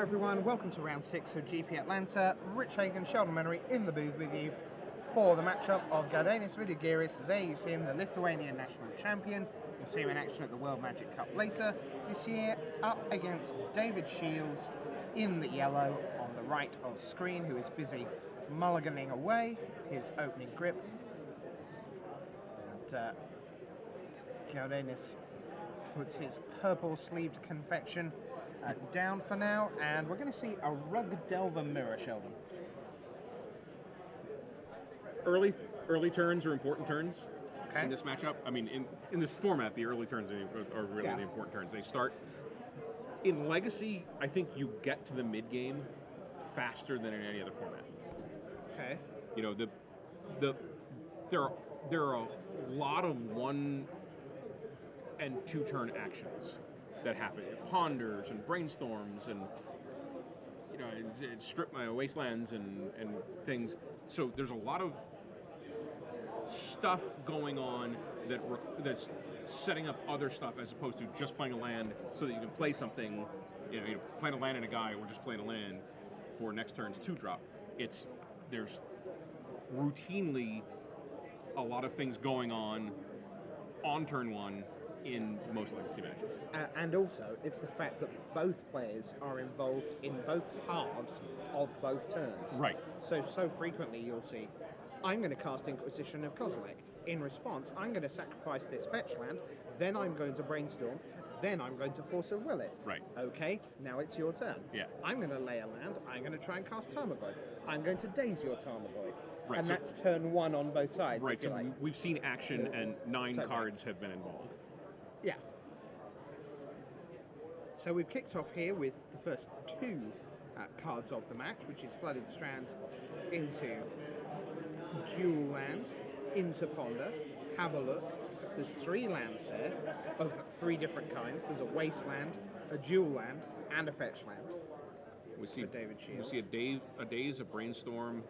everyone, welcome to round 6 of GP Atlanta. Rich Hagan, Sheldon Menery in the booth with you for the matchup of ATL Vidugiris. There you see him, the Lithuanian national champion. You'll see him in action at the World Magic Cup later this year, up against David Shiels in the yellow on the right of screen, who is busy mulliganing away his opening grip. And Gaudenis puts his purple sleeved confection down for now, and we're going to see a Rug Delver mirror, Sheldon. Early turns are important turns Okay. in this matchup. I mean, in this format, the early turns are really the important turns. They start in Legacy. I think you get to the mid game faster than in any other format. Okay. You know, there are a lot of 1 and 2 turn actions that happen. Ponders and brainstorms and, you know, it strip my wastelands and things. So there's a lot of stuff going on that's setting up other stuff as opposed to just playing a land so that you can play something, you know, playing a land and a guy or just playing a land for next turn's 2-drop. There's routinely a lot of things going on turn 1 in most Legacy matches. And also, it's the fact that both players are involved in both halves of both turns. Right. So frequently you'll see, I'm going to cast Inquisition of Kozilek. In response, I'm going to sacrifice this fetch land, then I'm going to brainstorm, then I'm going to Force of Will it. Right. Okay, now it's your turn. Yeah. I'm going to lay a land, I'm going to try and cast Tarmogoyf. I'm going to daze your Tarmogoyf. Right, and so- that's turn 1 on both sides, Right, if you so like. we've seen action and 9 Totally. cards have been involved. Yeah. So we've kicked off here with the first 2 cards of the match, which is Flooded Strand into Dual Land, into Ponder. Have a look. There's 3 lands there of 3 different kinds. There's a Wasteland, a Dual Land, and a Fetch Land. We see David Shiels. We see a Daze, a Brainstorm,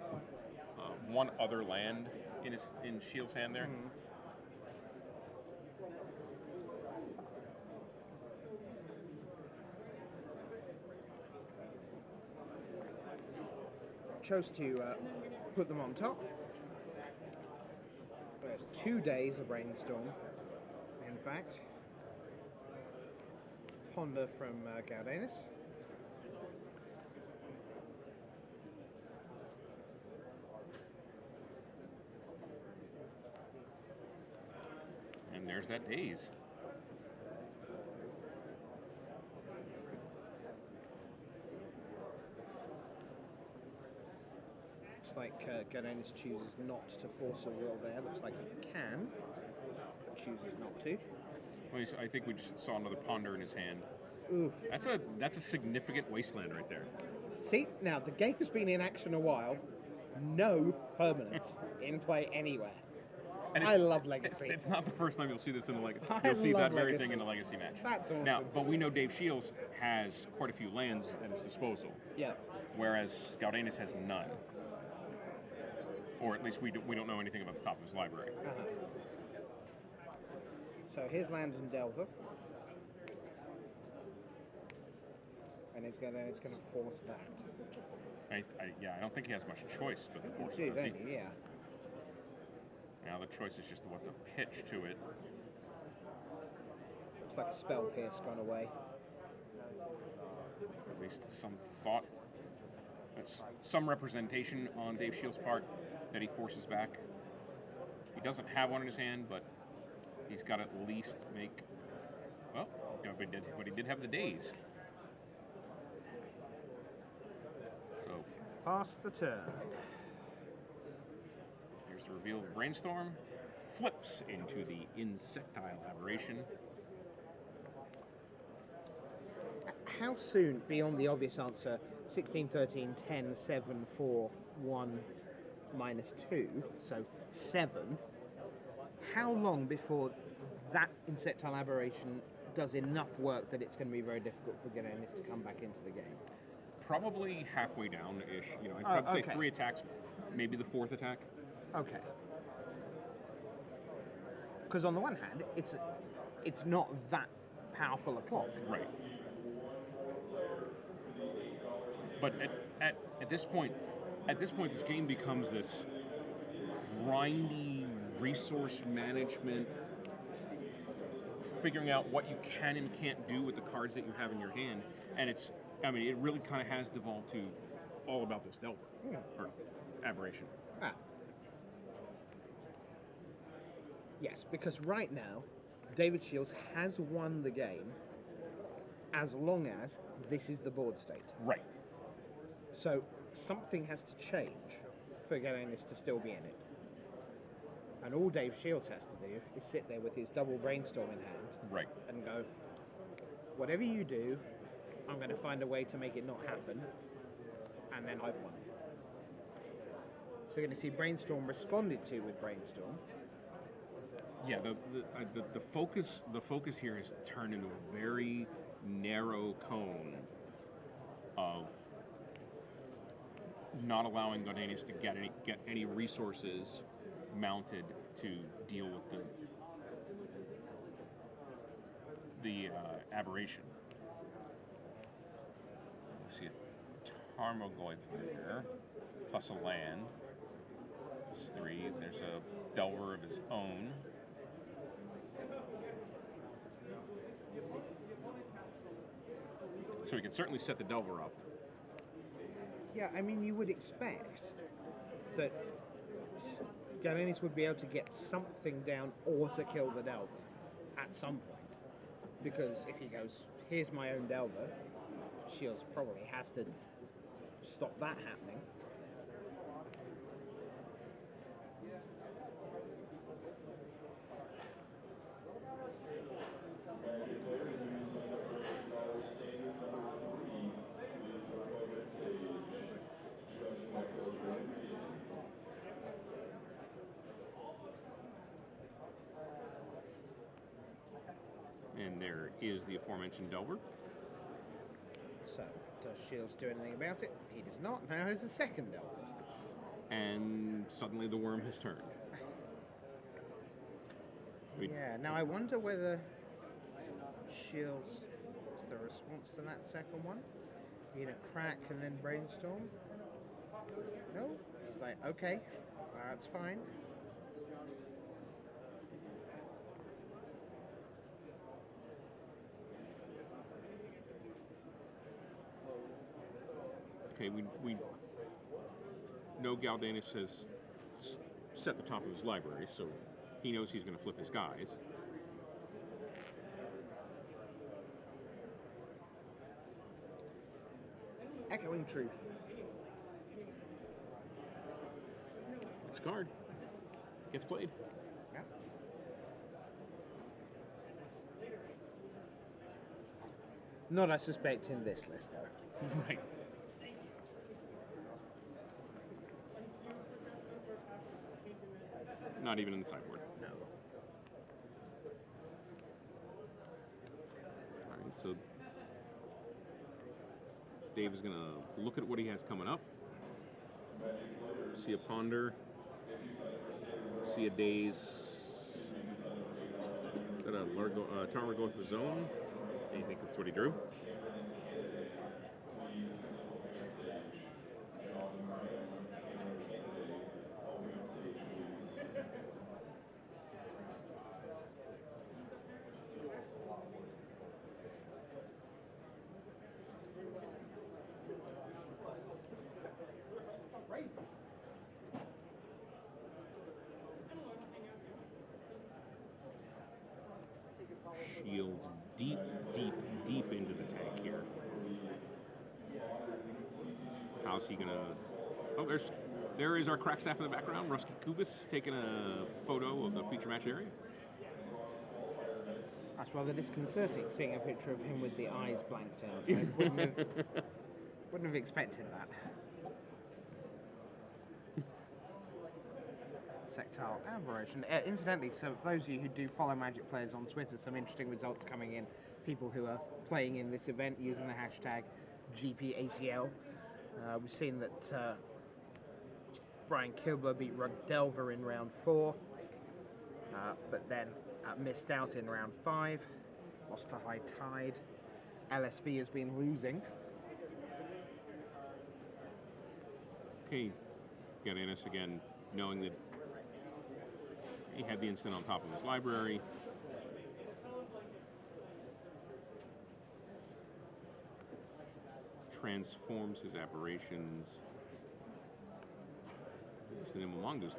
1 other land in Shields' hand there. Mm-hmm. Chose to put them on top. There's 2 days of Brainstorm, in fact. Ponder from Gaudenis. And there's that Daze. Looks like Gaudenis chooses not to Force a Will there. Looks like he can, but chooses not to. Well, I think we just saw another Ponder in his hand. Oof. That's a significant wasteland right there. See, now the game has been in action a while. No permanents in play anywhere. And I love Legacy. It's not the first time you'll see this in a Legacy. I You'll see love that very Legacy. thing in a Legacy match. That's awesome. Now, but we know Dave Shields has quite a few lands at his disposal, Yeah. whereas Gaudenis has none. Or at least we don't know anything about the top of his library. Uh-huh. So here's land in Delver. And it's going to force that. I don't think he has much choice with the force. You do, does he? don't you? Yeah. Now the choice is just what to pitch to it. Looks like a Spell Pierce gone away. At least some thought, some representation on Dave Shields' part that he forces back. He doesn't have one in his hand, but he's got to at least make. Well, but he did have the Daze. So Pass the turn. here's the reveal of Brainstorm. Flips into the Insectile Aberration. How soon, beyond the obvious answer, 16, 13, 10, 7, 4, 1, minus 2, so 7, how long before that Insectile Aberration does enough work that it's going to be very difficult for Gaudenis to come back into the game? Probably halfway down-ish. You know, I'd say 3 attacks, maybe the 4th attack. Okay. Because on the one hand, it's not that powerful a clock. Right. But at this point, this game becomes this grindy resource management, figuring out what you can and can't do with the cards that you have in your hand, and it really kind of has devolved to all about this Delver or aberration. Yes, because right now, David Shiels has won the game as long as this is the board state. Right. So something has to change for Gallenus to still be in it. And all Dave Shiels has to do is sit there with his double brainstorm in hand, right, and go, whatever you do, I'm going to find a way to make it not happen, and then I've won. So you're going to see Brainstorm responded to with Brainstorm. Yeah, the focus here is turned into a very narrow cone of not allowing Gallenus to get any resources mounted to deal with the aberration. We see a Tarmogoyf there, plus a land. There's 3. There's a Delver of his own. So he can certainly set the Delver up. Yeah, I mean, you would expect that Gallenus would be able to get something down or to kill the Delver at some point. Because if he goes, here's my own Delver, Shiels probably has to stop that happening. And there is the aforementioned Delver. So, does Shiels do anything about it? He does not. Now there's a second Delver. And suddenly the worm has turned. Yeah, now I wonder whether Shiels is the response to that second one. Being a crack and then brainstorm. No? He's like, okay, that's fine. Okay, we know Gallenus has set the top of his library, so he knows he's going to flip his guys. Echoing truth. Discard. Gets played. Yeah. Not, I suspect, in this list, though. Right. Not even in the sideboard. No. All right, so Dave is going to look at what he has coming up. See a Ponder. See a Daze. Got a Tarmogoyf going for his own. Do you think that's what he drew? Shields deep into the tank here. How's he gonna? Oh, there is our crack staff in the background. Rusky Kubis taking a photo of the feature match area. That's rather disconcerting, seeing a picture of him with the eyes blanked out. I wouldn't have expected that. Sectile aberration. Incidentally, so for those of you who do follow Magic players on Twitter, some interesting results coming in. People who are playing in this event using the hashtag GPATL. We've seen that Brian Kilbler beat Rug Delver in round 4, but then missed out in round 5, lost to High Tide. LSV has been losing. Okay, Garenus again, knowing that he had the instant on top of his library. Transforms his aberrations. There's the name of Mongoose.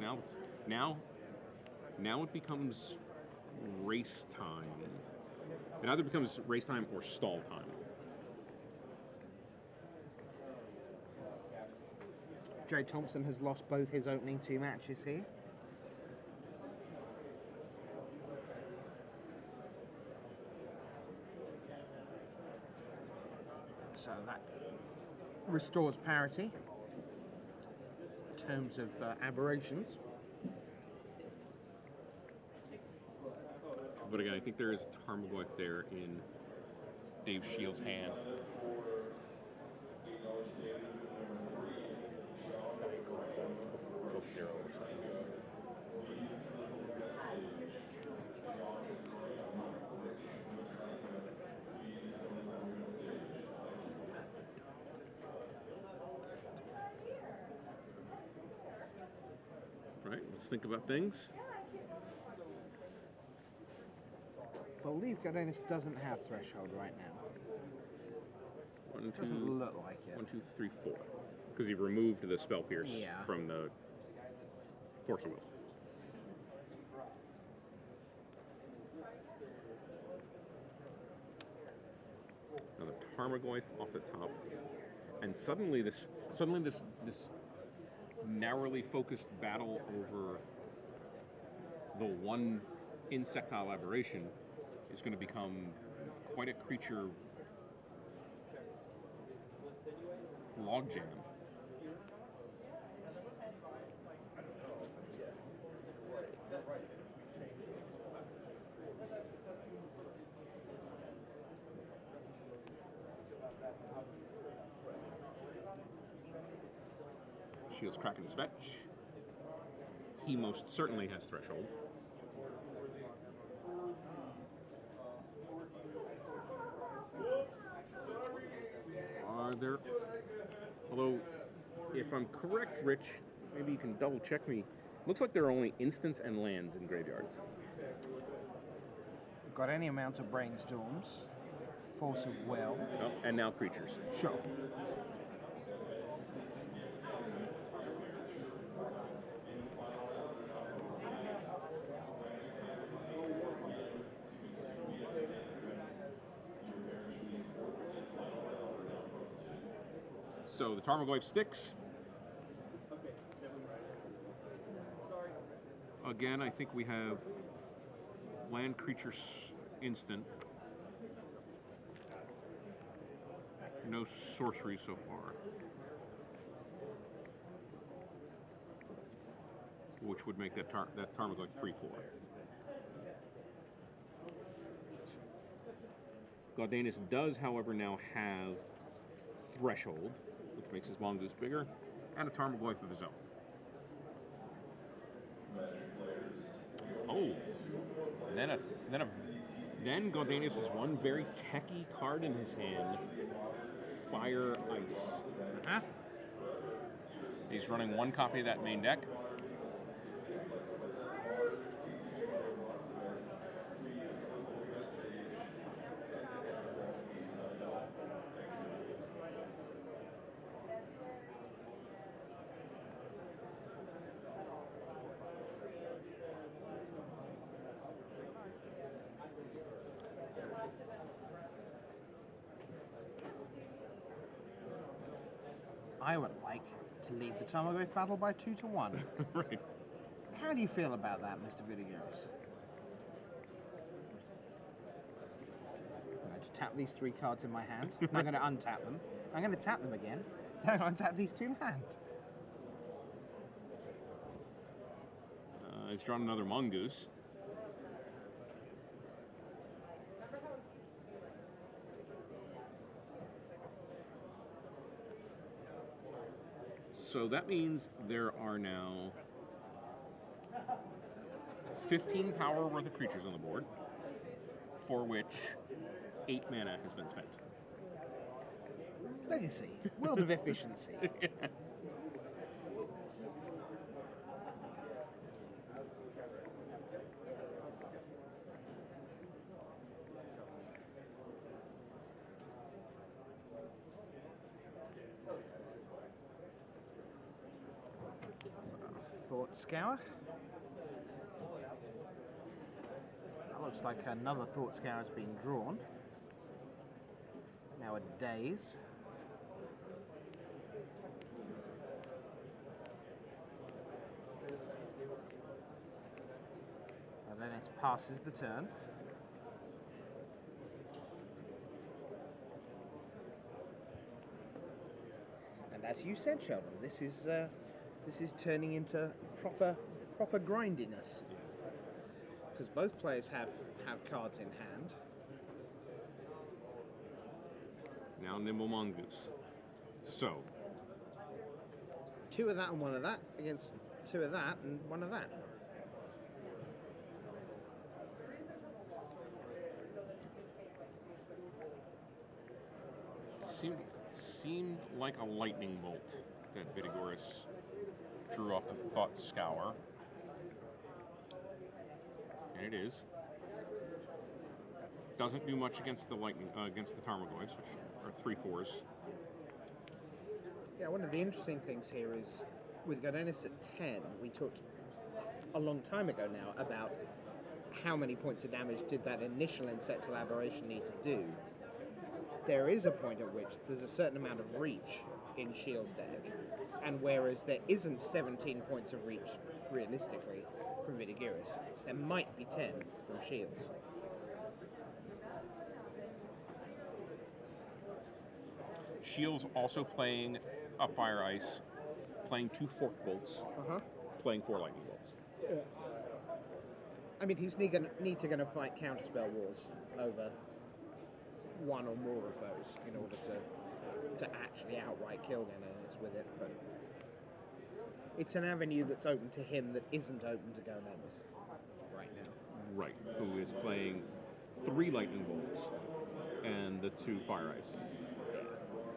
Now it becomes race time. It either becomes race time or stall time. Jay Thompson has lost both his opening 2 matches here. So that restores parity in terms of aberrations. But again, I think there is a Tarmogoyf there in Dave Shiels' hand. Right, let's think about things. I believe Garenus doesn't have threshold right now. Doesn't look like it. 1, 2, 3, 4. Because he removed the spell pierce from the Force of Will. Now the Tarmogoyf off the top, and suddenly this narrowly focused battle over the one insectile aberration is going to become quite a creature logjam. Shields cracking his fetch. He most certainly has threshold. Are there... Although, if I'm correct, Rich, maybe you can double check me. Looks like there are only instants and lands in graveyards. Got any amount of brainstorms, force of will. Oh, and now creatures. Sure. So the Tarmogoyf sticks. Again, I think we have land creatures instant. No sorcery so far. Which would make that Tarmogoyf 3/4. Garenus does, however, now have threshold, which makes his Mongoose bigger, and a Tarmogoyf of his own. Oh, then Garenus has one very techie card in his hand, Fire Ice. Huh? He's running one copy of that main deck. I would like to lead the Tarmogoyf battle by 2-1. Right. How do you feel about that, Mr. Vidugiris? I'm going to tap these 3 cards in my hand. I'm going to untap them. I'm going to tap them again. Then I'm going to untap these 2 land. He's drawn another Mongoose. So that means there are now 15 power worth of creatures on the board, for which 8 mana has been spent. Legacy. World of efficiency. Thought Scour. That looks like another Thought Scour has been drawn. Now a Daze. And then it passes the turn. And as you said, Sheldon, this is turning into proper grindiness. Because both players have cards in hand. Now Nimble Mongoose. So. 2 of that and 1 of that against 2 of that and 1 of that. Seemed like a lightning bolt that Vidugiris drew off the Thought Scour. And it is. Doesn't do much against the lightning, against the Tarmogoyfs, which are 3/4s. Yeah, one of the interesting things here is with Gardenis at 10, we talked a long time ago now about how many points of damage did that initial insectal aberration need to do. There is a point at which there's a certain amount of reach in Shiels' deck, and whereas there isn't 17 points of reach realistically from Vidugiris, there might be 10 from Shiels. Shiels also playing a Fire Ice, playing 2 Fork Bolts, playing 4 Lightning Bolts. Yeah. I mean, he's need to going to fight counterspell wars over 1 or more of those in order to actually outright kill Gardenis with it, but it's an avenue that's open to him that isn't open to Gardenis right now. Right, who is playing 3 Lightning Bolts and the 2 Fire Ice. Yeah,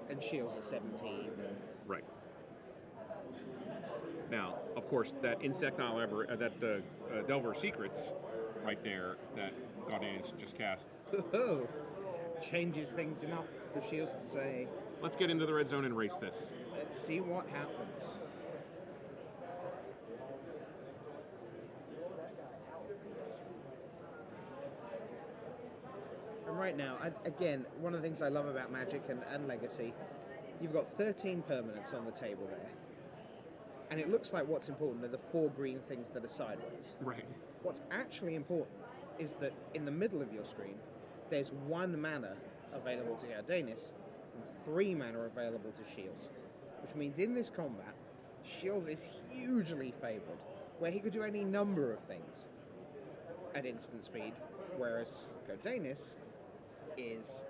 and Shields are 17. Right. Now, of course, that Insectile Delver Secrets right there that Gardenis just cast. Changes things enough for Shields to say, let's get into the red zone and race this. Let's see what happens. And right now, again, one of the things I love about Magic and Legacy, you've got 13 permanents on the table there. And it looks like what's important are the 4 green things that are sideways. Right. What's actually important is that in the middle of your screen, there's 1 mana available to Gardenis and 3 mana available to Shields. Which means in this combat, Shields is hugely favoured, where he could do any number of things at instant speed, whereas Gardenis is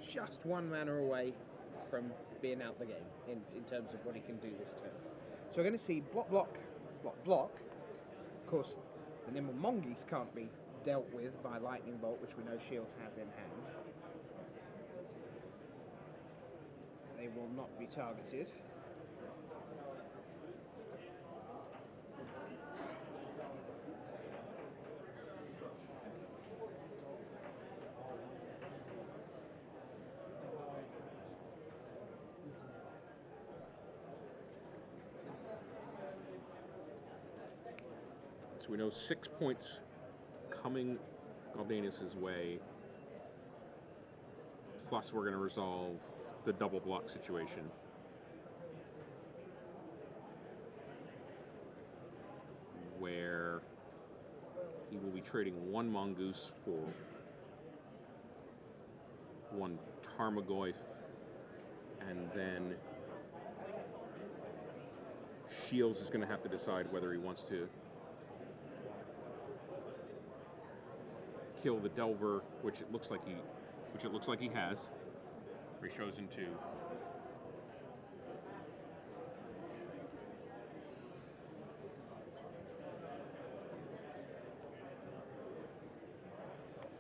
just 1 mana away from being out the game in terms of what he can do this turn. So we're going to see block, block, block, block. Of course, the Nimble Mongoose can't be dealt with by Lightning Bolt, which we know Shields has in hand. They will not be targeted. So we know 6 points coming Gardenis' way, plus we're going to resolve the double block situation. Where he will be trading 1 Mongoose for 1 Tarmogoyf, and then Shields is going to have to decide whether he wants to kill the Delver, which it looks like he has. He shows in 2.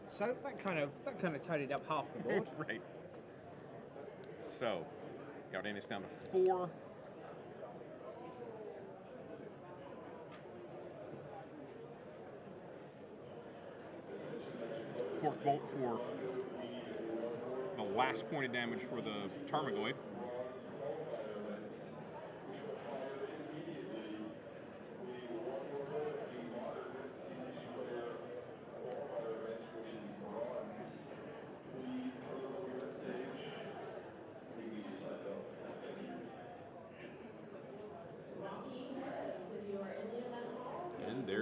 So that kind of tidied up half the board. Right. So Gardenis down to 4. Fourth bolt for the last point of damage for the Tarmogoyf.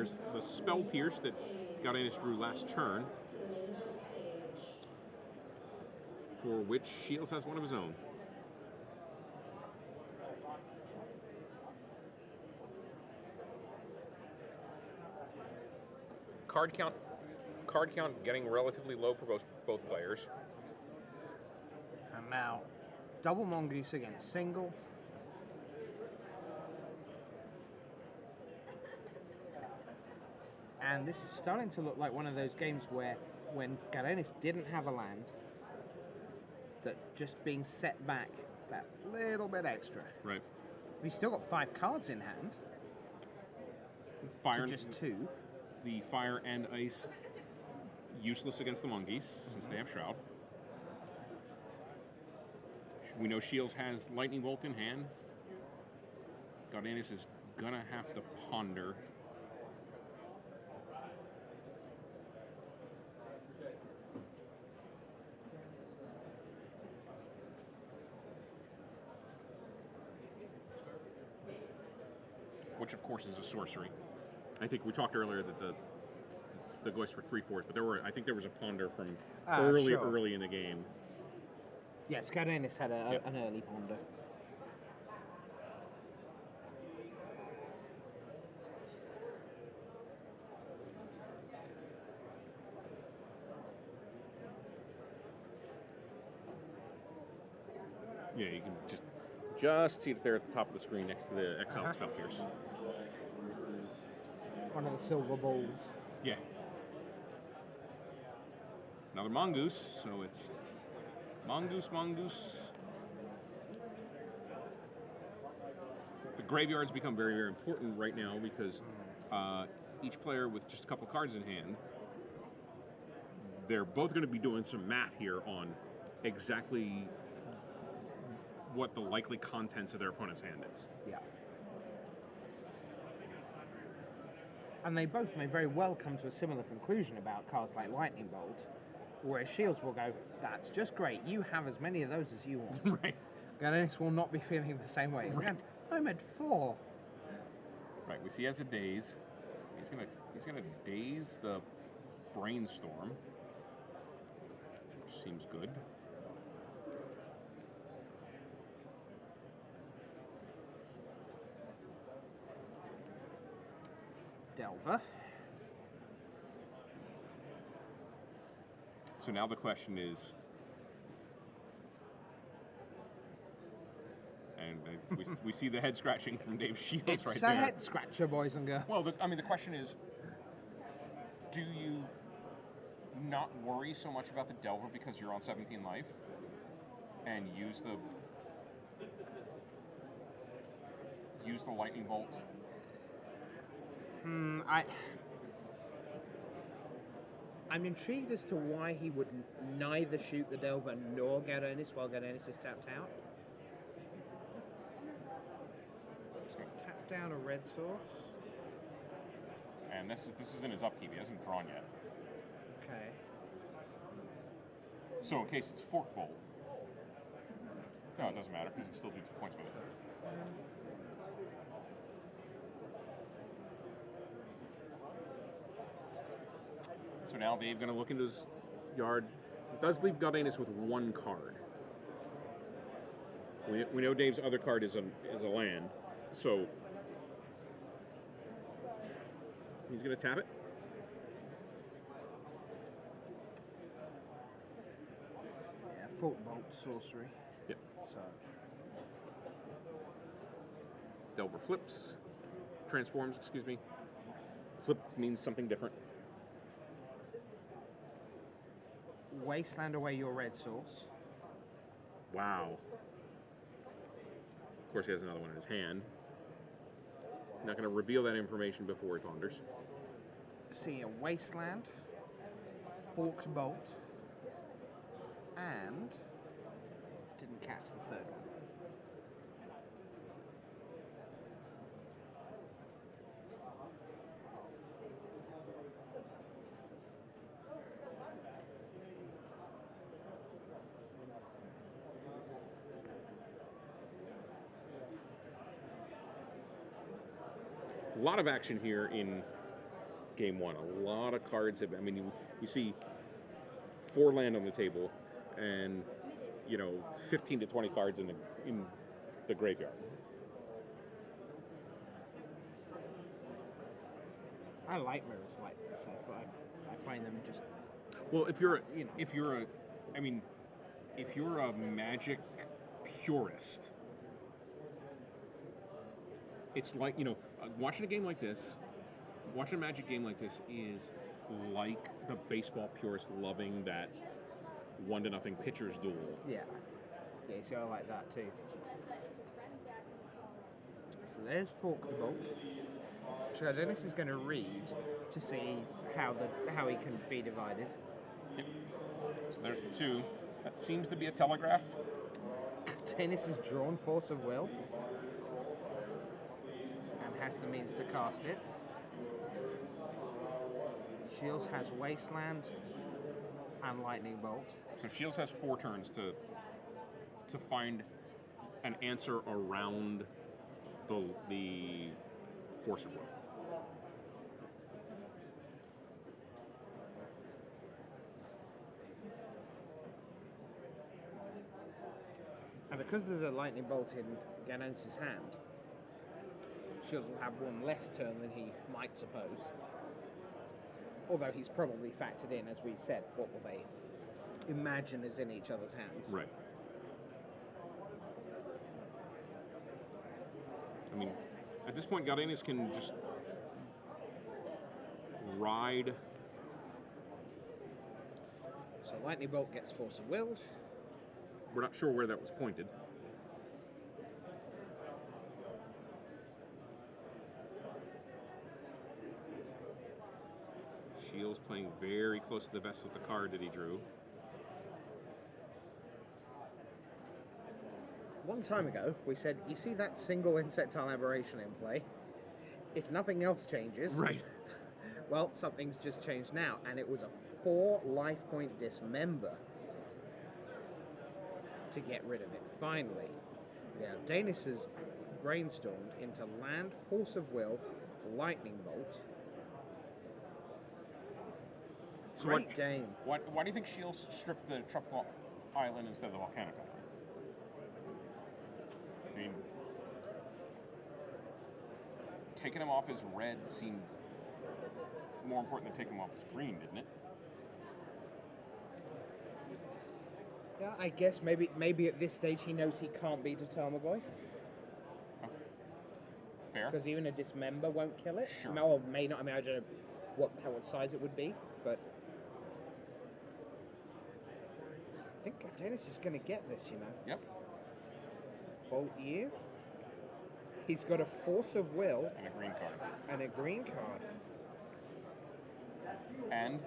There's the Spell Pierce that Galdanus drew last turn, for which Shiels has one of his own. Card count getting relatively low for both players. And now, double Mongoose against single. And this is starting to look like one of those games where, when Galdanus didn't have a land, that just being set back that little bit extra. Right. We've still got 5 cards in hand. Fire, just 2. The fire and ice useless against the Mongoose, since they have Shroud. We know Shiels has Lightning Bolt in hand. Galdanus is gonna have to ponder. Which of course is a sorcery. I think we talked earlier that the goes for 3/4, but I think there was a ponder from early in the game. Yes, Galdanus had an early ponder. Yeah, you can just see it there at the top of the screen next to the Exiled Spell Pierce. One of the silver balls. Yeah. Another Mongoose, so it's Mongoose. The graveyards become very, very important right now because each player with just a couple cards in hand, they're both going to be doing some math here on exactly what the likely contents of their opponent's hand is. Yeah. And they both may very well come to a similar conclusion about cards like Lightning Bolt, whereas Shields will go, that's just great, you have as many of those as you want. Right. Galdanus will not be feeling the same way. Right. I'm at 4. Right, we see he has a daze. He's gonna daze the Brainstorm, which seems good. Delver. So now the question is, and we see the head scratching from Dave Shields It's right a there. head scratcher, boys and girls. Well, the question is, do you not worry so much about the Delver because you're on 17 life, and use the Lightning Bolt? I'm intrigued as to why he would neither shoot the Delver nor Galdanus while Galdanus is tapped out. Tap down a red source. And this is in his upkeep. He hasn't drawn yet. Okay. So in case it's Fork Bolt, no, it doesn't matter because he can still do 2 points with it. So now Dave going to look into his yard. It does leave Galdanus with 1 card. We know Dave's other card is a land, so he's going to tap it. Yeah, Fork Bolt sorcery. Yep. So Delver flips, transforms. Excuse me. Flipped means something different. Wasteland away your red source. Wow. Of course, he has another one in his hand. Not going to reveal that information before he ponders. See a Wasteland, Forked Bolt, and didn't catch the third one. A lot of action here in game one. A lot of cards have. I mean, you see 4 land on the table, and 15 to 20 cards in the graveyard. I like mirrors like this. I find them just. Well, if you're a Magic purist, it's like watching a game like this, watching a Magic game like this is like the baseball purist loving that 1-0 pitcher's duel. Yeah. Yeah, so I like that too. So there's Fork the Bolt. So Dennis is going to read to see how he can be divided. Yep. So there's the 2. That seems to be a telegraph. Dennis has drawn Force of Will and has the means to cast it. Shiels has Wasteland and Lightning Bolt. So Shields has 4 turns to find an answer around the Force of Will. And because there's a Lightning Bolt in Ganon's hand, Shields will have 1 less turn than he might suppose. Although he's probably factored in, as we said, what will they imagine is in each other's hands. Right. I mean, at this point, Galdenis can just ride. So Lightning Bolt gets Force of Will. We're not sure where that was pointed. Shields playing very close to the vest with the card that he drew. One time ago, we said, you see that single insectile aberration in play? If nothing else changes... Right. Well, something's just changed now, and it was a 4 life point dismember to get rid of it, finally. Now, Danis has brainstormed into land, Force of Will, Lightning Bolt. So Great game. Why do you think Shields stripped the Tropical Island instead of the Volcanic Island? I mean, taking him off his red seemed more important than taking him off his green, didn't it? Yeah, I guess maybe at this stage he knows he can't beat a Tarmogoyf. Oh. Fair. Because even a Dismember won't kill it. Sure. Or may not. I mean, I don't know what size it would be, but I think Dennis is going to get this, Yep. Bolt you. He's got a Force of Will And a green card. and a green card. And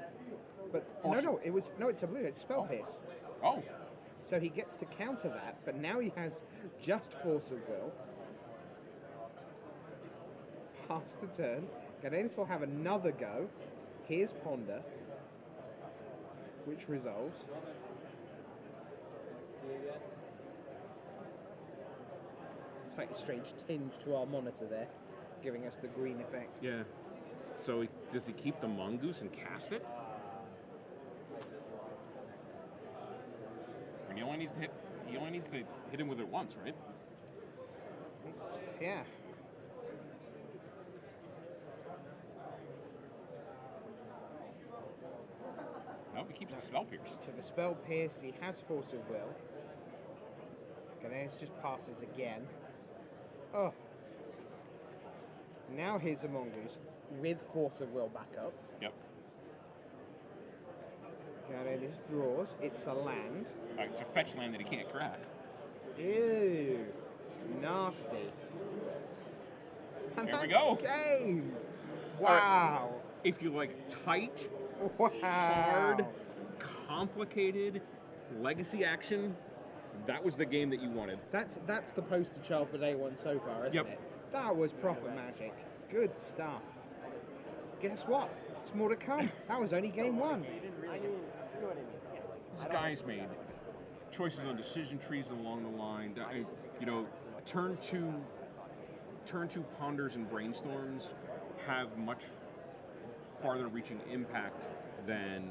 But Force- it's a blue. It's Spell Pierce. oh, So he gets to counter that, but now he has just Force of Will. Pass the turn. Gadenis will have another go. Here's Ponder, which resolves. Slightly strange tinge to our monitor there, giving us the green effect. yeah. So does he keep the Mongoose and cast it? I mean, he only needs to hit him with it once, right? Yeah. No, he keeps the Spell Pierce. To the Spell Pierce, he has Force of Will. Gadenis just passes again. Oh. Now here's a Mongoose with Force of Will back up. Yep. Gadenis draws. It's a land. It's a fetch land that he can't crack. Ew. Nasty. And Here we that's go. Game. All right. Wow. If you like tight, Wow. hard, complicated legacy action, that was the game that you wanted. That's the poster child for day one so far, isn't Yep. it? That was proper magic. Good stuff. Guess what? It's more to come. That was only game one. This guy's made choices on decision trees along the line. Turn two ponders and brainstorms have much farther-reaching impact than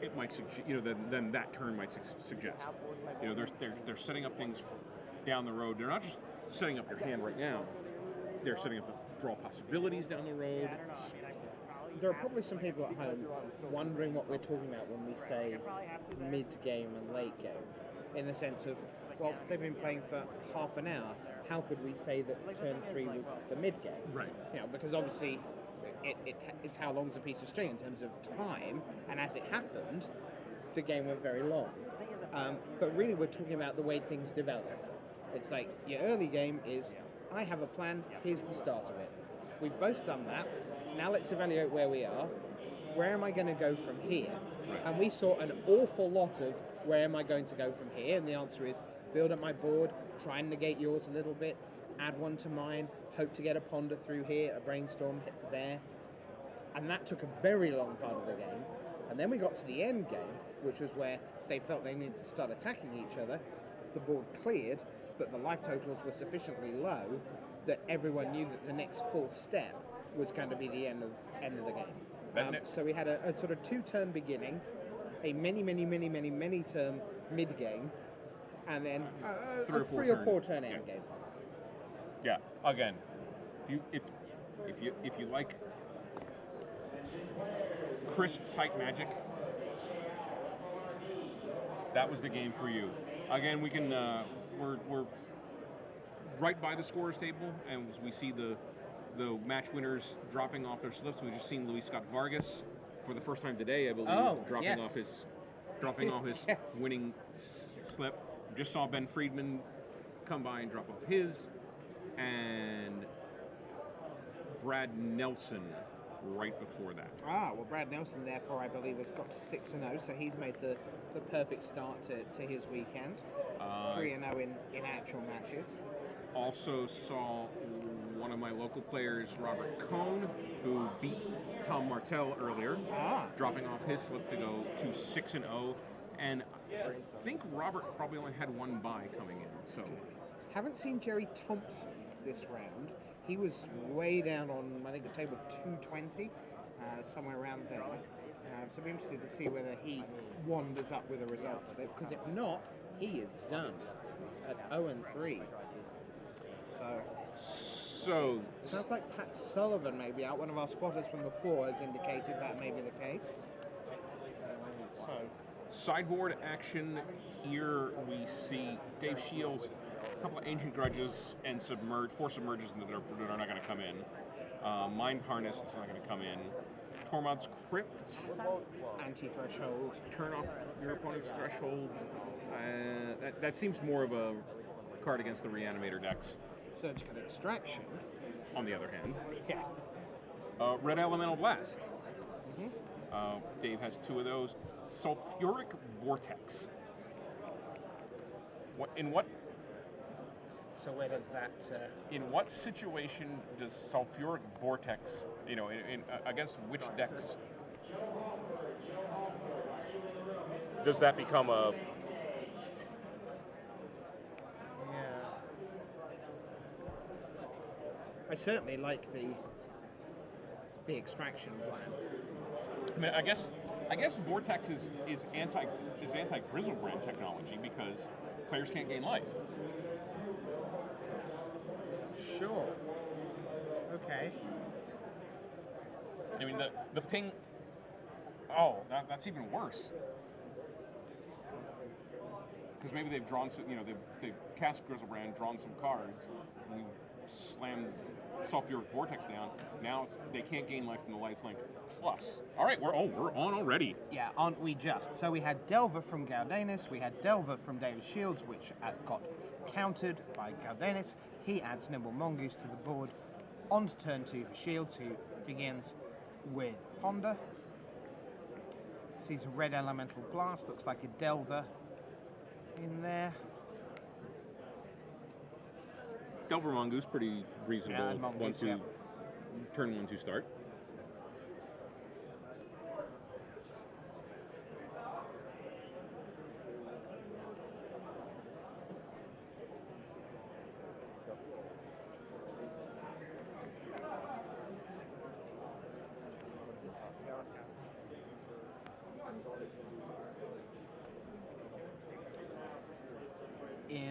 it might suggest. Than that turn might suggest. They're setting up things down the road. They're not just setting up your hand right now. They're setting up the draw possibilities down the road. There are probably some people at home wondering what we're talking about when we say mid-game and late game, in the sense of, well, they've been playing for half an hour. How could we say that turn 3 was the mid-game? Right. Because obviously it's how long's a piece of string in terms of time, and as it happened, the game went very long. But really, we're talking about the way things develop. It's like your early game is, I have a plan, here's the start of it. We've both done that. Now let's evaluate where we are. Where am I going to go from here? Right. And we saw an awful lot of where am I going to go from here? And the answer is build up my board, try and negate yours a little bit, add one to mine, hope to get a ponder through here, a brainstorm there. And that took a very long part of the game. And then we got to the end game, which was where they felt they needed to start attacking each other. The board cleared, but the life totals were sufficiently low that everyone knew that the next full step was going to be the end of the game. So we had a sort of 2-turn beginning, a many turn mid game, and then a 3 or 4 turn end game. Yeah. Again, if you like crisp, tight Magic, that was the game for you. Again, we can we're right by the scorers table, and we see the match winners dropping off their slips. We've just seen Luis Scott Vargas for the first time today, I believe, dropping off his Yes. winning slip. Just saw Ben Friedman come by and drop off his, and Brad Nelson right before that. Well, Brad Nelson, therefore, I believe, has got to 6-0, so he's made the perfect start to his weekend. 3-0 in actual matches. Also saw one of my local players, Robert Cohn, who beat Tom Martell earlier, dropping off his slip to go to 6-0. And I think Robert probably only had one bye coming in. So, haven't seen Jerry Thompson this round. He was way down on, I think, the table 220, somewhere around there. So I'm interested to see whether he wanders up with the results there, because if not, he is done at 0-3. So sounds like Pat Sullivan may be out. One of our spotters from the 4 has indicated that may be the case. So sideboard action here, we see Dave Shiels, a couple of Ancient Grudges, and 4 Submerges that are not going to come in. Mind Harness is not going to come in. Tormod's Crypt. Anti-threshold. Turn off your opponent's threshold. That seems more of a card against the Reanimator decks. Surgical Extraction. On the other hand. Yeah. Red Elemental Blast. Mm-hmm. Dave has 2 of those. Sulfuric Vortex. So where does that... In what situation does Sulfuric Vortex, against which decks does that become a... I certainly like the extraction plan. I mean, I guess Vortex is anti Grizzlebrand technology because players can't gain life. Sure. Okay. I mean, the ping. Oh, that's even worse. Because maybe they've drawn some, they've cast Grizzlebrand, drawn some cards, and slammed Sulfuric Vortex down. Now they can't gain life from the lifelink plus. All right, we're on already. Yeah, aren't we just? So we had Delver from Galdanus, we had Delver from David Shields, which got countered by Galdanus. He adds Nimble Mongoose to the board. On to turn 2 for Shields, who begins with Ponder. Sees a red elemental blast, looks like a Delver in there. Delver Mongoose, pretty reasonable. Yeah, Mongoose, yeah. Turn 1-2 start.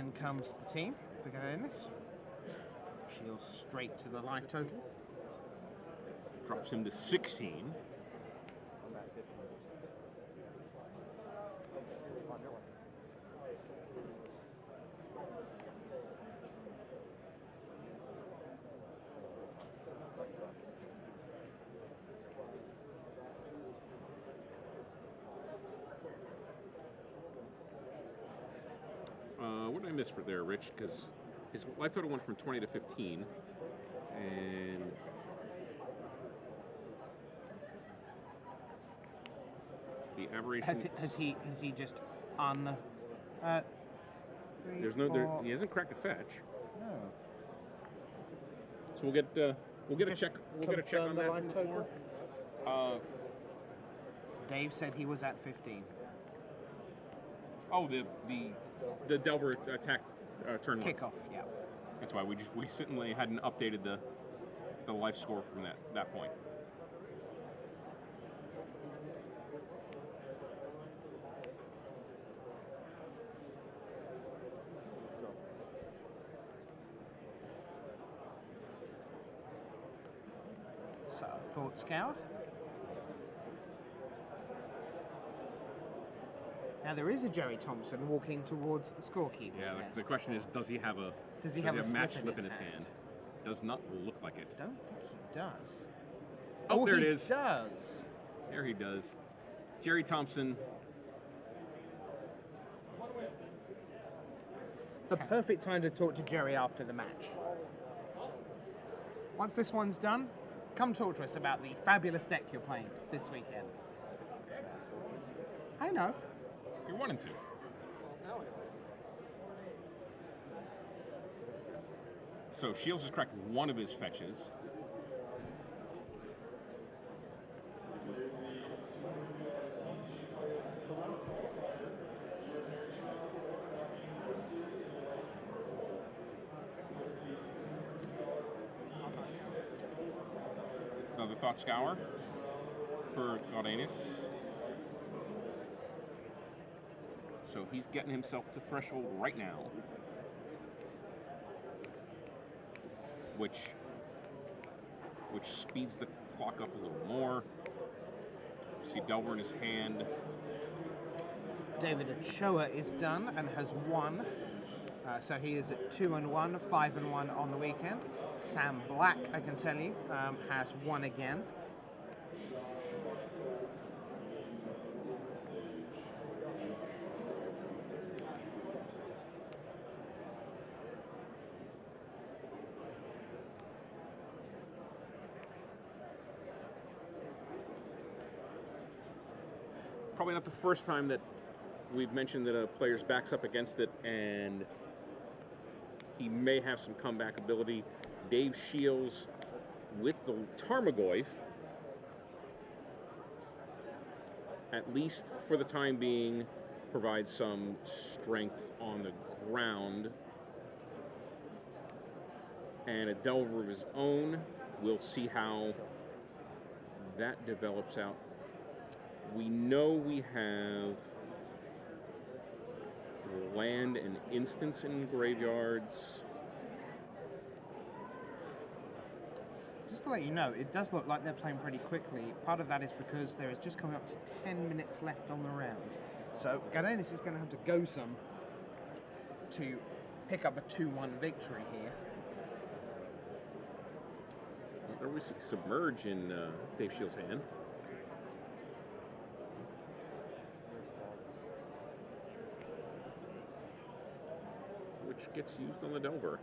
And comes the team for Gardenis. Shiels straight to the life total. Drops him to 16. What did I miss for there, Rich? Because his life total went from 20 to 15, and the aberration. Has he just three, There's no. four, He hasn't cracked a fetch. no. So we'll get a check. We'll get a check on Confirm the that life from the total? floor. Dave said he was at 15. Oh, the Delver attack turn. Kickoff, yeah. That's why we certainly hadn't updated the life score from that point. So, Thought Scour. Now there is a Jerry Thompson walking towards the scorekeeper. Yeah. desk. The question is, does he have a match slip in his hand? Does not look like it. I don't think he does. Oh, there it he is. Does. There he does. Jerry Thompson. The perfect time to talk to Jerry after the match. Once this one's done, come talk to us about the fabulous deck you're playing this weekend. I know. You're 1 and 2. So Shiels has cracked one of his fetches. Another Thought Scour for Gardenis. So he's getting himself to threshold right now, which speeds the clock up a little more. See Delver in his hand. David Ochoa is done and has won. So he is at 2-1, 5-1 on the weekend. Sam Black, I can tell you, has won again. Probably not the first time that we've mentioned that a player's backs up against it and he may have some comeback ability. Dave Shiels with the Tarmogoyf, at least for the time being, provides some strength on the ground. And a Delver of his own. We'll see how that develops out. We know we have land and instance in graveyards. Just to let you know, it does look like they're playing pretty quickly. Part of that is because there is just coming up to 10 minutes left on the round. So Gardenis is going to have to go some to pick up a 2-1 victory here. There we see Submerge in Dave Shiels' hand. Which gets used on the Delver.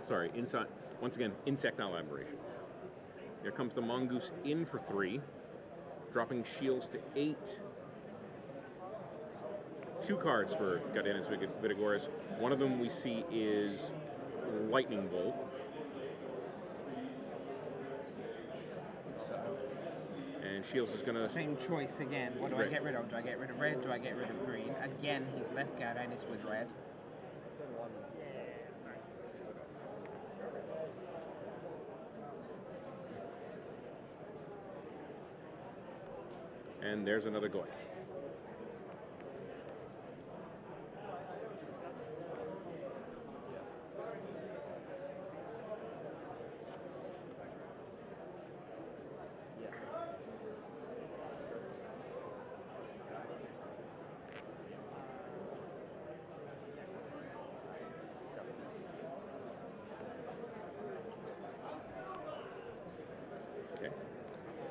Sorry, inside. Once again, insectile aberration. Here comes the Mongoose in for 3, dropping Shiels to 8. 2 cards for Gardenis Vidugiris. One of them we see is Lightning Bolt. And Shiels is going to... Same choice again. What do I get rid of? Do I get rid of red? Do I get rid of green? Again, he's left Gardenis with red. And there's another Goyf.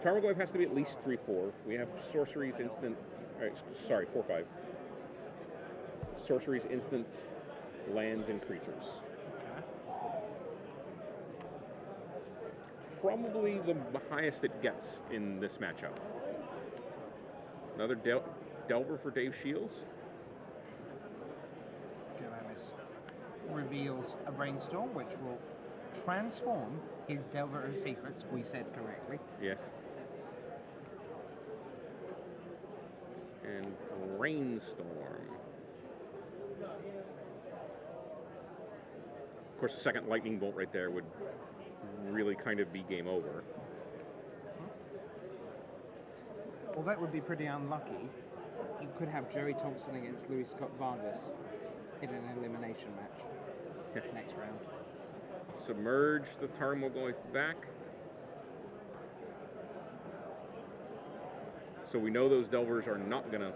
Tarmogoyf has to be at least 3/4. We have sorceries, instant. Sorry, 4/5. Sorceries, instants, lands, and creatures. Probably the highest it gets in this matchup. Another Delver for Dave Shiels. Galanis reveals a brainstorm which will transform his Delver of Secrets, we said correctly. Yes. And Rainstorm. Of course, the second lightning bolt right there would really kind of be game over. Well, that would be pretty unlucky. You could have Joey Thompson against Louis Scott Vargas in an elimination match next round. Submerge the Tarmogoyf back. So we know those Delvers are not gonna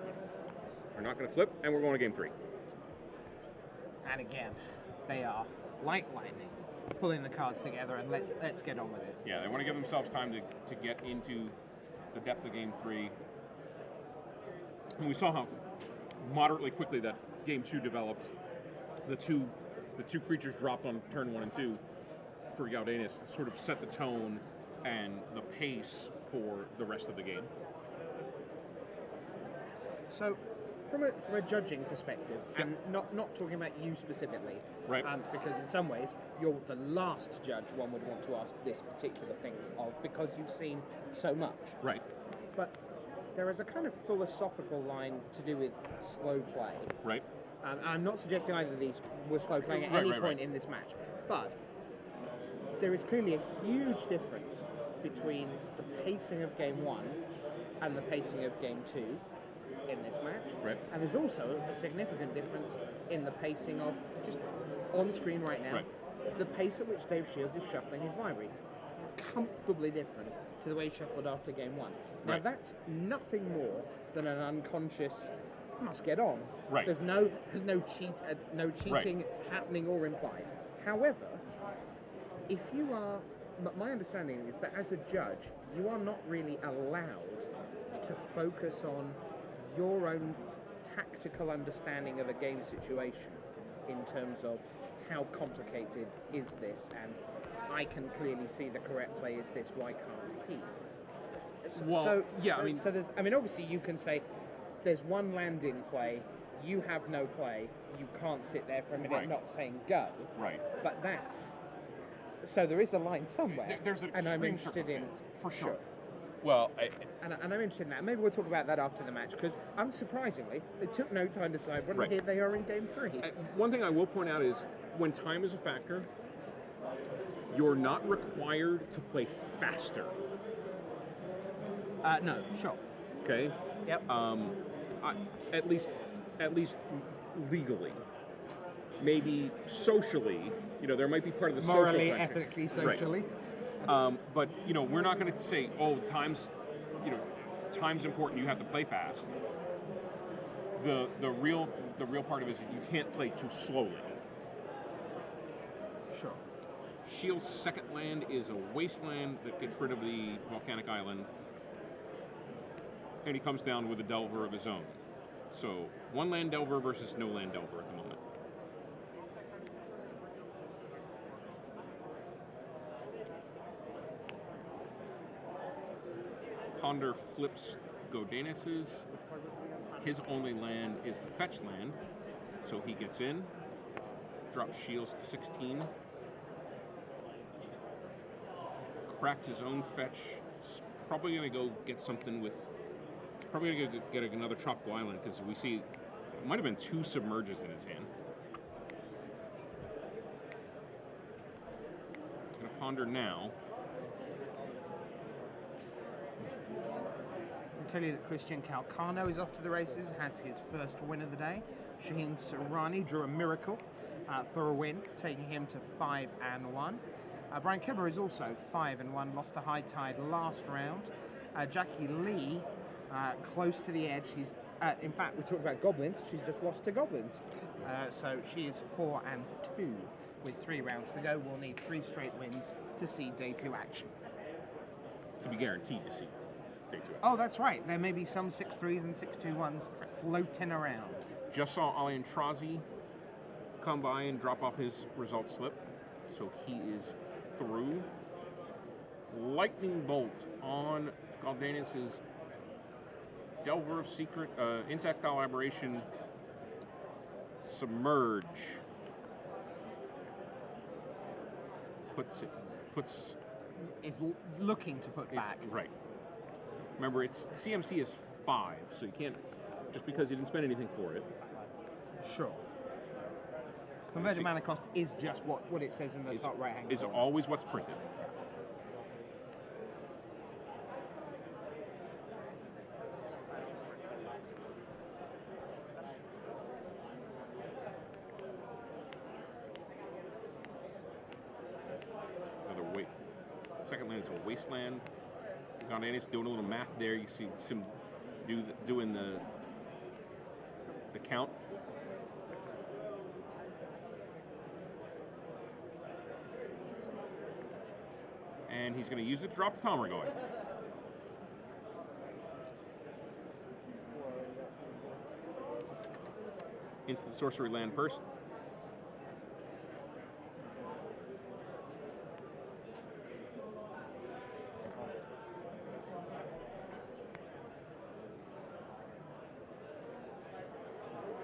flip, and we're going to game 3. And again, they are like lightning, pulling the cards together, and let's get on with it. Yeah, they want to give themselves time to get into the depth of game 3. And we saw how moderately quickly that game 2 developed. The two creatures dropped on turn 1 and 2 for Galdanis sort of set the tone and the pace for the rest of the game. So, from a judging perspective, and not talking about you specifically, right? Because in some ways you're the last judge one would want to ask this particular thing of, because you've seen so much, right? But there is a kind of philosophical line to do with slow play, right? I'm not suggesting either of these were slow playing at any point in this match, but there is clearly a huge difference between the pacing of game 1 and the pacing of game 2 in this match. Right. And there's also a significant difference in the pacing of, just on screen right now, the pace at which Dave Shiels is shuffling his library. Comfortably different to the way he shuffled after game 1. Now that's nothing more than an unconscious, must get on. Right. There's no cheating happening or implied. However, if you are, but my understanding is that as a judge, you are not really allowed to focus on your own tactical understanding of a game situation in terms of how complicated is this, and I can clearly see the correct play is this, why can't he? Obviously you can say there's one land in play, you have no play, you can't sit there for a minute not saying go. Right. But that's, so there is a line somewhere. There's an and I'm extreme interested in, for sure. Well, and I'm interested in that. Maybe we'll talk about that after the match, because unsurprisingly, they took no time to decide when here they are in game 3. One thing I will point out is when time is a factor, you're not required to play faster. No, sure. Okay. Yep. At least legally. Maybe socially, there might be part of the morally, social pressure. ethically, socially. But we're not going to say, oh, time's important. You have to play fast. The real part of it is you can't play too slowly. Sure. Shields' second land is a wasteland that gets rid of the volcanic island, and he comes down with a Delver of his own. So 1 land Delver versus no land Delver at the moment. Ponder flips Galdanis's. His only land is the fetch land, so he gets in, drops Shields to 16, cracks his own fetch. He's probably going to go get something with, probably going to get another Tropical Island, because we see it might have been 2 submerges in his hand. Going to ponder now. tell you that Christian Calcano is off to the races, has his first win of the day. Shaheen Sarani drew a miracle for a win, taking him to 5-1. Brian Kibler is also 5-1, lost to High Tide last round. Jackie Lee, close to the edge. She's, in fact, we talked about Goblins. She's just lost to Goblins. So she is 4-2 with 3 rounds to go. We'll need 3 straight wins to see day 2 action. To be guaranteed to see day 2 action. Oh, that's right. There may be some 6-3s and 6-2-1s floating around. Just saw Alian Trazi come by and drop off his result slip. So he is through. Lightning Bolt on Galdanis' Delver of Secret, Insectile Aberration, Submerge. Is looking to put back. Right. Remember, it's CMC is 5, so you can't, just because you didn't spend anything for it. Sure. Converted mana cost is just what it says in the top right hand corner. Is always what's printed. Second land is a Wasteland. Galdanis doing a little math there. You see him doing the count. And he's going to use it to drop the Tarmogoyf. Instant sorcery land first.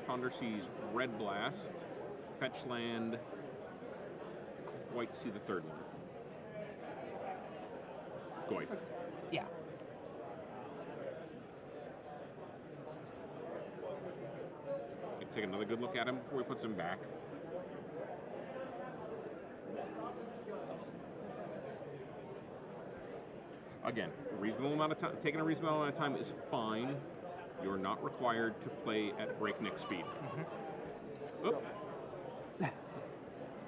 Ponder sees Red Blast, Fetch Land, quite see the third one. Goyf. Yeah. Take another good look at him before he puts him back. Again, a reasonable amount of time. Taking a reasonable amount of time is fine. You're not required to play at breakneck speed. Mm-hmm.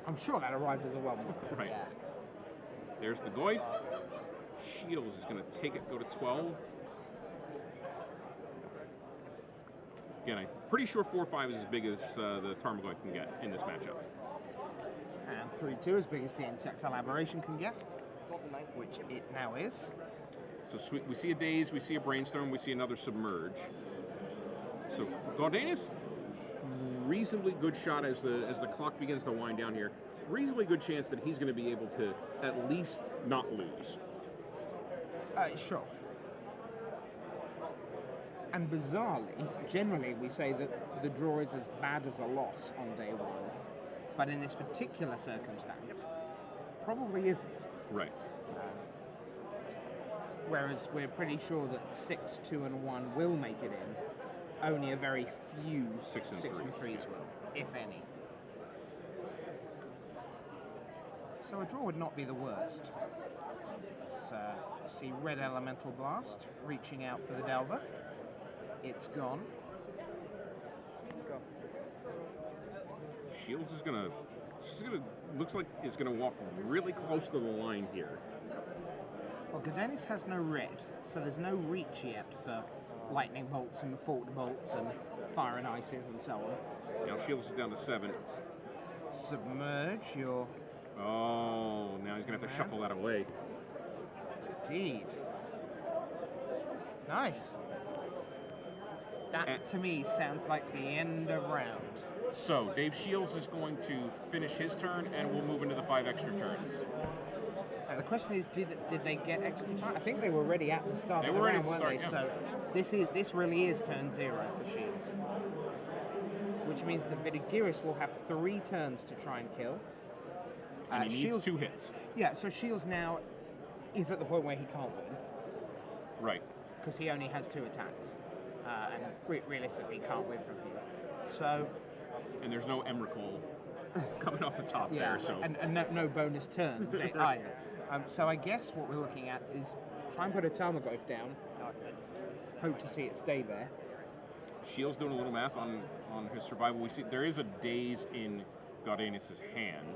I'm sure that arrived as a well. Right. Yeah. There's the Goyf. Shiels is going to take it, go to 12. Again, I'm pretty sure 4-5 is as big as the Tarmogoyf can get in this matchup. And 3-2 as big as the Insectile Aberration can get, which it now is. So we see a Daze, we see a Brainstorm, we see another Submerge. So Galdanis, reasonably good shot as the clock begins to wind down here. Reasonably good chance that he's going to be able to at least not lose. Sure. And bizarrely, generally we say that the draw is as bad as a loss on day 1. But in this particular circumstance, probably isn't. Right. Whereas we're pretty sure that 6, 2, and 1 will make it in. Only a very few 6 and 3s will, if any. So a draw would not be the worst. So, see Red Elemental Blast reaching out for the Delver. It's gone. Shiels is gonna looks like is gonna walk really close to the line here. Well, Galdanis has no red, so there's no reach yet for lightning bolts and forked bolts and fire and ices and so on. Now Shiels is down to 7. Submerge your... Oh, now he's gonna have to shuffle that away. Indeed. Nice. That, to me, sounds like the end of round. So, Dave Shiels is going to finish his turn, and we'll move into the 5 extra turns. And the question is, did they get extra time? I think they were ready at the start of the round, weren't they? Yeah. So, this really is turn 0 for Shiels. Which means that Vidugiris will have 3 turns to try and kill. And he needs 2 hits. Yeah, so Shiels now is at the point where he can't win. Right. Because he only has 2 attacks. And realistically can't win from here. So... And there's no Emrakul coming off the top there. So. And no bonus turns either. So I guess what we're looking at is try and put a Tarmogoyf down hope to see it stay there. Shiels doing a little math on his survival. We see there is a daze in Gaudenus' hand.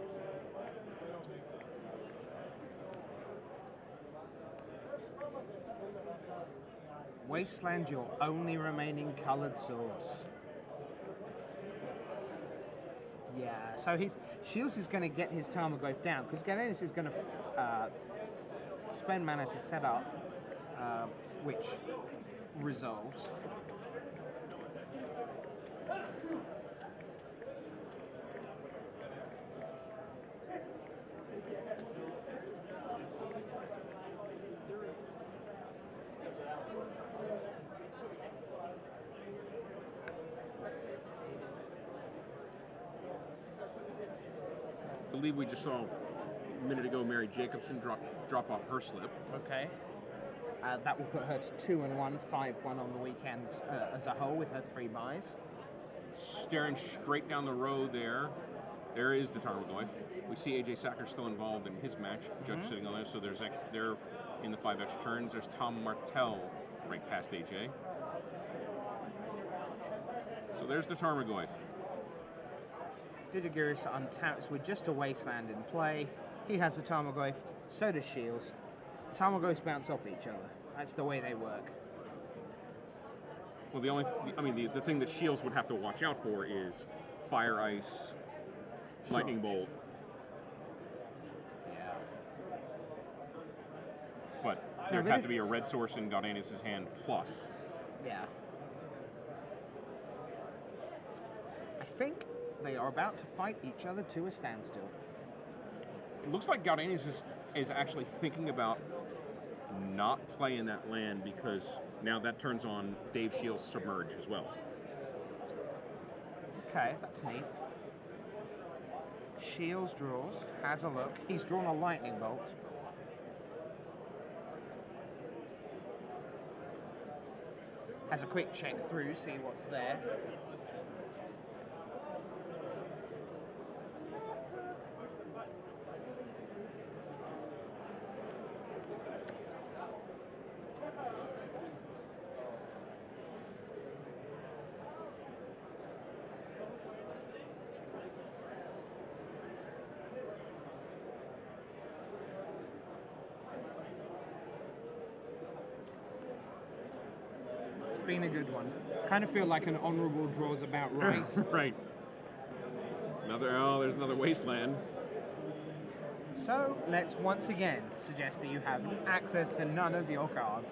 Wasteland, your only remaining coloured source. Yeah, so Shiels is going to get his Tarmogoyf down, because Gaudenus is going to spend mana to set up, which resolves. I believe we just saw a minute ago Mary Jacobson drop off her slip. Okay. That will put her to 2-1, 5-1 on the weekend as a whole with her 3 buys. Staring straight down the road there is the Tarmogoyf. We see AJ Sacker still involved in his match. Judge sitting on there, so they're in the 5 extra turns. There's Tom Martell right past AJ. So there's the Tarmogoyf. Vidugiris untaps with just a Wasteland in play. He has a Tarmogoyf, so does Shiels. Tarmogoyfs bounce off each other. That's the way they work. Well, the thing that Shiels would have to watch out for is Fire Ice, Lightning Bolt. Yeah. But there'd have to be a red source in Gaudenus' hand plus. Yeah. I think they are about to fight each other to a standstill. It looks like Gaudenus is actually thinking about not playing that land because now that turns on Dave Shiels' Submerge as well. Okay, that's neat. Shiels draws, has a look. He's drawn a Lightning Bolt. Has a quick check through, see what's there. Been a good one. Kind of feel like an honourable draw's about right. Right. There's another Wasteland. So let's once again suggest that you have access to none of your cards.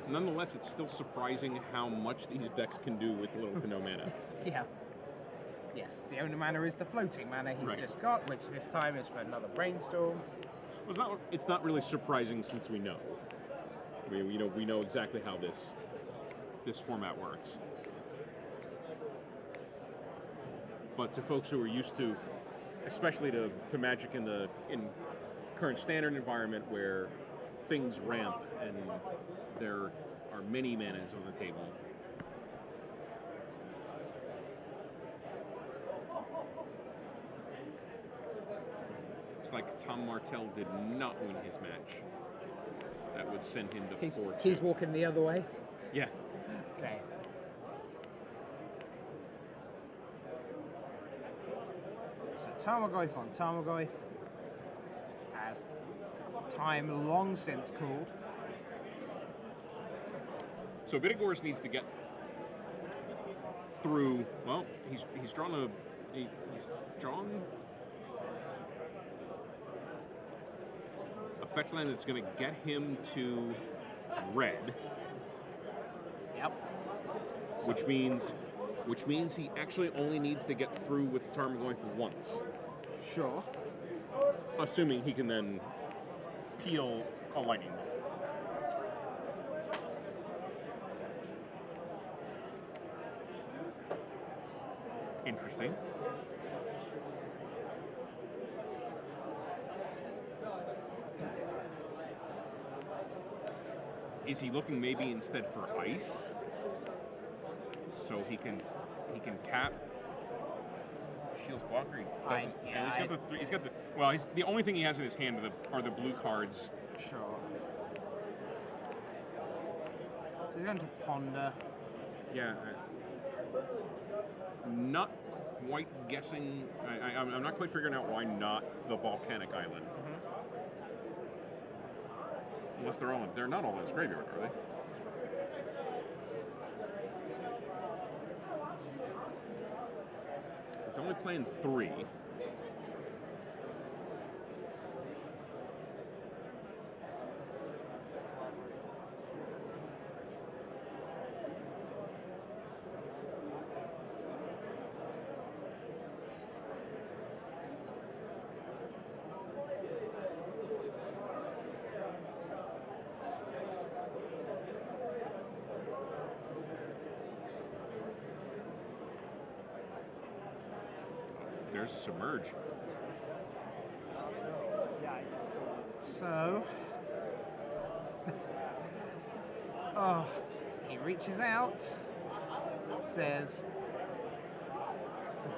Nonetheless, it's still surprising how much these decks can do with little to no mana. Yeah. Yes, the only mana is the floating mana he's just got, which this time is for another Brainstorm. Well, it's not really surprising since we know. We know exactly how this format works. But to folks who are used to, especially to Magic in current standard environment where things ramp and there are many manas on the table. It's like Tom Martell did not win his match. That would send him to 4-2. He's walking the other way? Yeah. Okay. So Tarmogoyf on Tarmogoyf, as time long since called. So Vidugiris needs to get through. Well, he's drawn a fetch land that's going to get him to red. Yep. Which means he actually only needs to get through with the Tarmogoyf once. Sure. Assuming he can then peel a Lightning Bolt. Interesting. Is he looking maybe instead for ice? So he can tap Shiels blocker. He's The only thing he has in his hand are the blue cards. Sure. He's going to ponder. Yeah. Not quite guessing. I'm not quite figuring out why not the volcanic island. Unless they're not all in his graveyard, are they? He's only playing 3. There's a submerge. So, oh, he reaches out, says,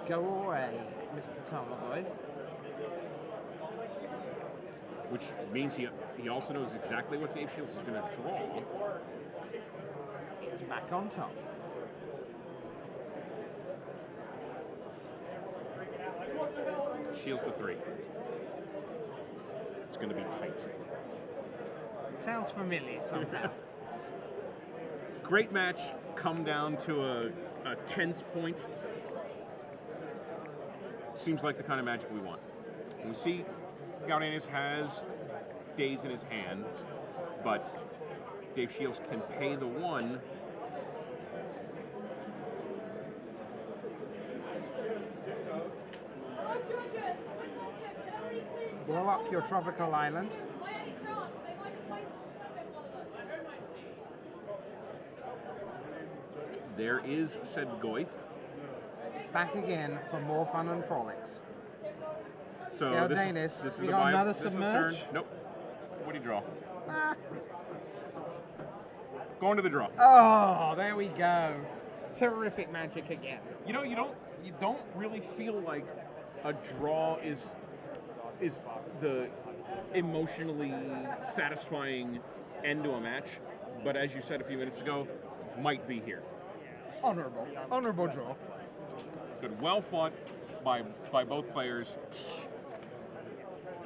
"Go away, Mr. Tarmogoyf." Which means he also knows exactly what Dave Shiels is going to draw. It's back on top. Shields the 3. It's going to be tight. It sounds familiar somehow. Great match. Come down to a tense point. Seems like the kind of magic we want. And we see Gaudanis has days in his hand, but Dave Shiels can pay the 1. Blow up your tropical island. There is said Goyf. Back again for more fun and frolics. So Gaudanis, this is we the got vibe. another This is the submerge? turn. Nope. What do you draw? Ah. Going to the draw. Oh, there we go. Terrific magic again. You know, you don't really feel like a draw is the emotionally satisfying end to a match, but as you said a few minutes ago, might be here. Honorable draw. Good, well fought by both players.